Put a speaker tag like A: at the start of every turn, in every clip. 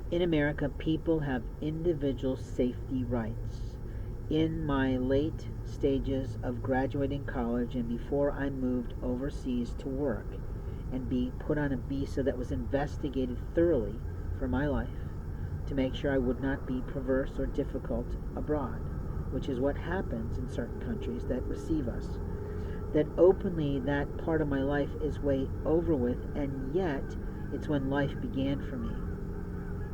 A: In America, people have individual safety rights. In my late stages of graduating college and before I moved overseas to work and be put on a visa that was investigated thoroughly for my life to make sure I would not be perverse or difficult abroad, which is what happens in certain countries that receive us, that openly that part of my life is way over with, and yet it's when life began for me.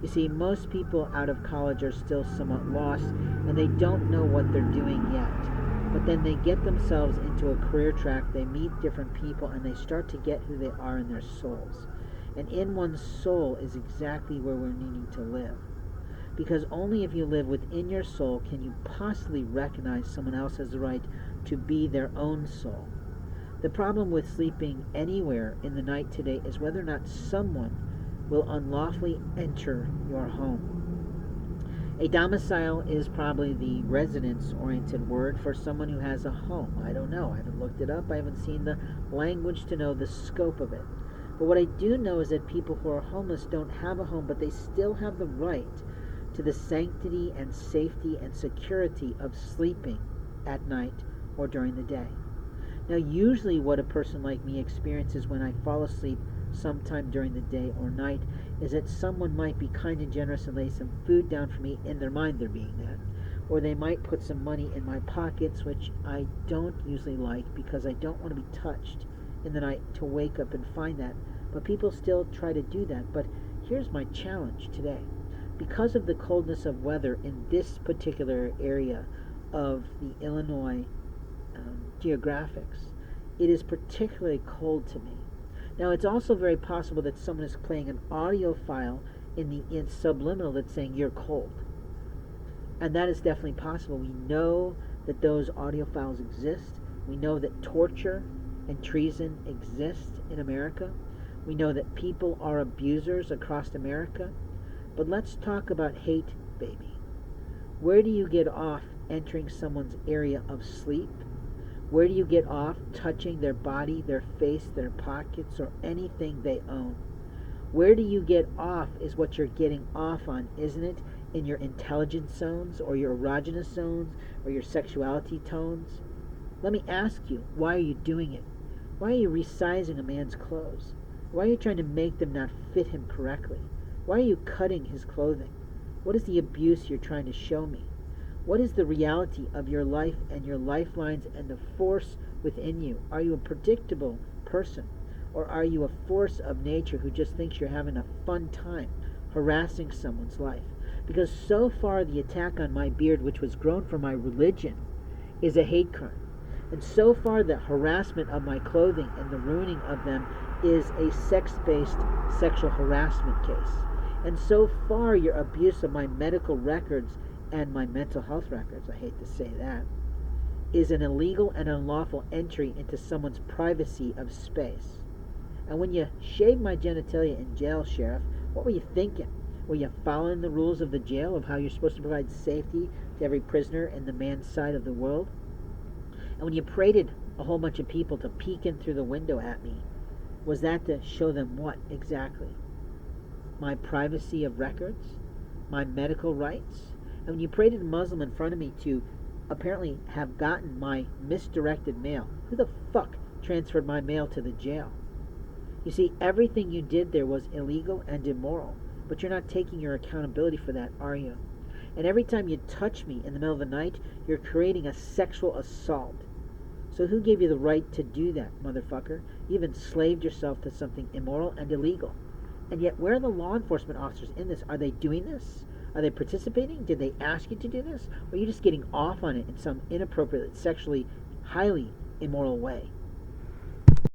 A: You see, most people out of college are still somewhat lost and they don't know what they're doing yet. But then they get themselves into a career track, they meet different people, and they start to get who they are in their souls. And in one's soul is exactly where we're needing to live. Because only if you live within your soul can you possibly recognize someone else has the right to be their own soul. The problem with sleeping anywhere in the night today is whether or not someone will unlawfully enter your home. A domicile is probably the residence-oriented word for someone who has a home. I don't know. I haven't looked it up. I haven't seen the language to know the scope of it. But what I do know is that people who are homeless don't have a home, but they still have the right to the sanctity and safety and security of sleeping at night or during the day. Now, usually what a person like me experiences when I fall asleep sometime during the day or night is that someone might be kind and generous and lay some food down for me. In their mind they're being that, or they might put some money in my pockets, which I don't usually like because I don't want to be touched in the night to wake up and find that. But people still try to do that. But here's my challenge today. Because of the coldness of weather in this particular area of the Illinois geographics, it is particularly cold to me. Now, it's also very possible that someone is playing an audio file in subliminal that's saying you're cold. And that is definitely possible. We know that those audio files exist. We know that torture and treason exist in America. We know that people are abusers across America. But let's talk about hate, baby. Where do you get off entering someone's area of sleep? Where do you get off touching their body, their face, their pockets, or anything they own? Where do you get off is what you're getting off on, isn't it? In your intelligence zones, or your erogenous zones, or your sexuality tones? Let me ask you, why are you doing it? Why are you resizing a man's clothes? Why are you trying to make them not fit him correctly? Why are you cutting his clothing? What is the abuse you're trying to show me? What is the reality of your life and your lifelines and the force within you? Are you a predictable person? Or are you a force of nature who just thinks you're having a fun time harassing someone's life? Because so far the attack on my beard, which was grown for my religion, is a hate crime. And so far the harassment of my clothing and the ruining of them is a sex-based sexual harassment case. And so far your abuse of my medical records and my mental health records, I hate to say that, is an illegal and unlawful entry into someone's privacy of space. And when you shaved my genitalia in jail, Sheriff, what were you thinking? Were you following the rules of the jail of how you're supposed to provide safety to every prisoner in the man's side of the world? And when you paraded a whole bunch of people to peek in through the window at me, was that to show them what exactly? My privacy of records? My medical rights? And when you paraded a Muslim in front of me to apparently have gotten my misdirected mail, who the fuck transferred my mail to the jail? You see, everything you did there was illegal and immoral, but you're not taking your accountability for that, are you? And every time you touch me in the middle of the night, you're creating a sexual assault. So who gave you the right to do that, motherfucker? You have enslaved yourself to something immoral and illegal. And yet, where are the law enforcement officers in this? Are they doing this? Are they participating? Did they ask you to do this? Or are you just getting off on it in some inappropriate, sexually highly immoral way?